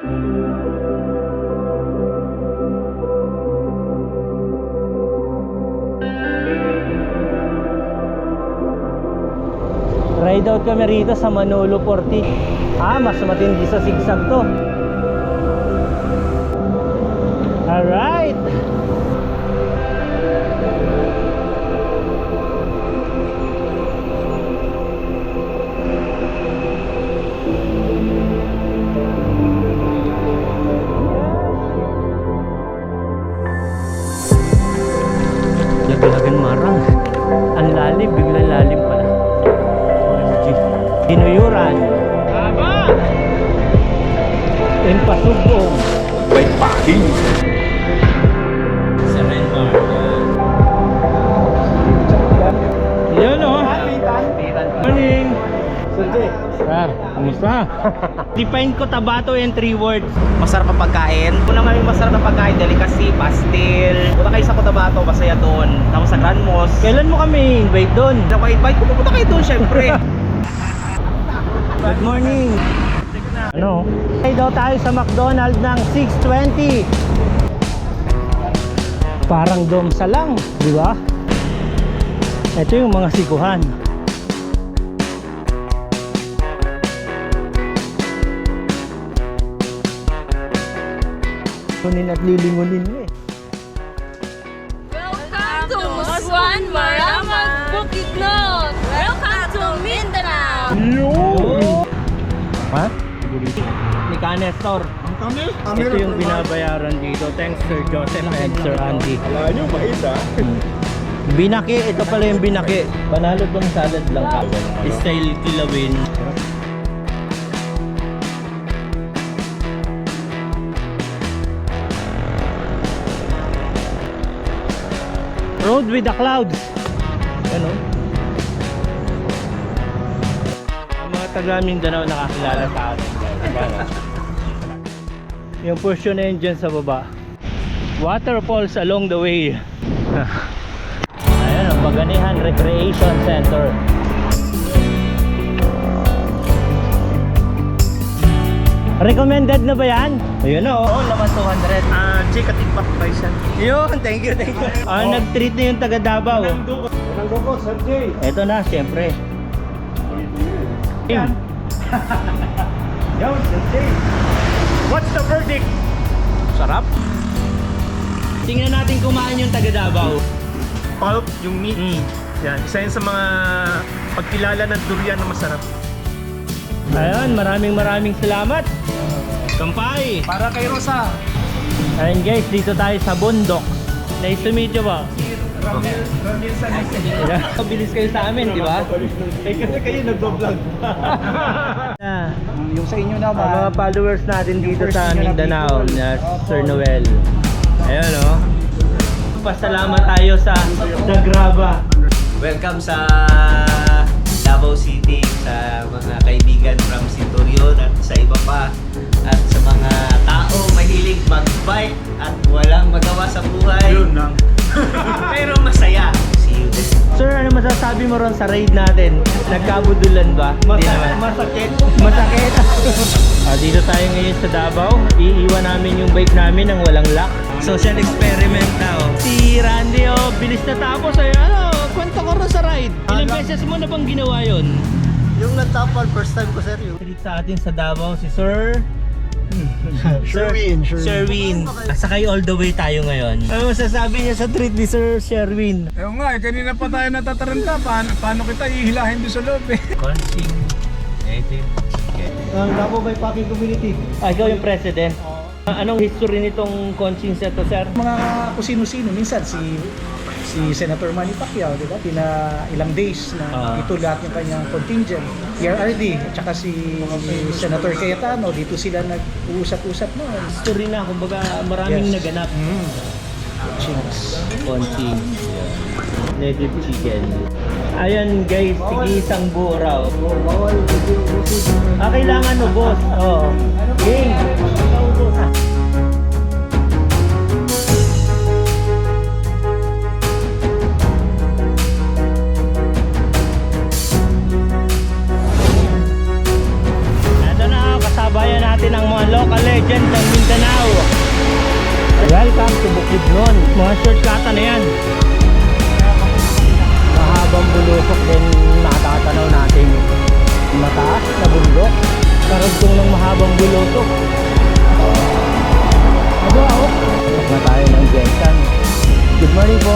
Ride out kami rito sa Manolo 40. Mas matindi sa zigzag to. Alright. Laglagan marang. Ang lalim, biglang lalim pala. Dinuyuran. Aba! Impasubong. May parking. Sa red bar. Yan o. Morning. Sir J. Sir, kamusta? Define ko Tabato in 3 words. Masarap ang pagkain. Kung naman yung masarap na pagkain, delicacy, pastel. Punta kayo sa Cotabato, masaya doon. Tapos sa Grand Mosque. Kailan mo kami invite doon? Invite ko, pupunta kayo doon syempre. Good morning. Ano? Ay daw tayo sa McDonald's ng 6:20. Parang domsa lang, di ba? Ito yung mga sikuhan. Kunin at lilingunin mo eh. Welcome to Muswan Maramag Bukidnon! Welcome to Mindanao! Ha? Ni Canestor. Ito yung binabayaran dito. Thanks Sir Joseph and Sir Andy. Wala nyo, mais ha? Binaki, ito pala yung binaki. Panalo tong salad lang ako. Style kilawin. Road with the clouds. Ano? Mga taga Mindanao nakakilala sa atin. Yung portion na yun dyan sa baba. Waterfalls along the way. Ayan, ang Paganihan Recreation Center. Recommended na ba yan? Ayun na Oo, naman 200. Jake, katikpak price yan. Yun, thank you. Nag-treat na yung taga Davao. Walang dugo, Sir J. Ito na, siyempre. Yan. Yo, Sir J. What's the verdict? Sarap. Tingnan natin kumain yung taga Davao. Pulp, yung meat. Yan, isa yun sa mga pagkilala ng durian na masarap. Ayun, maraming salamat. Kampay. Para kay Rosa. Ayun guys, dito tayo sa bundok. Nice to meet you ba? Ramil San. Kabilis kayo sa amin, di ba? Eh kasi kayo nagbablog. Yung sa inyo naman. Ang mga followers natin dito sa Mindanao na Sir Noel. Ayun o. Pasalamat tayo sa Dagraba. Welcome sa Davao City, sa mga kaibigan from Centurion at sa iba pa. At sa mga tao mahilig mag-bike at walang magawa sa buhay. Yun lang. Pero masaya. See you there. Sir, ano masasabi mo ron sa raid natin? Nagkabudulan ba? Hindi naman. Masakit. Masakit. Dito tayo ngayon sa Davao. Iiwan namin yung bike namin ng walang lock. Social experiment daw. Si Randy, bilis na tapos. Kwento ko rin sa ride. Ilang beses mo na bang ginawa yun? Yung nagtapal, first time ko sir yun. Treat sa atin sa Davao si Sir Sherwin. Sherwin. Sakay all the way tayo ngayon. Ano masasabi niya sa treat ni Sir Sherwin? Ewan nga, kanina pa tayo natataranta. Paano kita ihilahin doon sa loob eh? Consing native chicken. Davao by Packing Community. Ikaw yung president. Anong history nitong consing set to, sir? Mga kung sino-sino, minsan si Senator Manny Pacquiao, di ba? Ilang days na ito lahat yung kanyang contingent. PRRD, at saka si Senator Cayetano, dito sila nag-uusap-usap noon. History na, kumbaga maraming Yes. naganap. Cheers. Consing. Native chicken. Ayan guys, tigisang buo raw. Kailangan no, boss. Game. Ito na, kasabayan natin ang mga local legend ng Mindanao. Welcome to Bukidnon. Mga shortcutan na yan. Mahabang bulusok din natatanaw natin. Mataas na bundok. Karugtong ng mahabang bulusok. Pasok na tayo ng Jensan. Good morning po.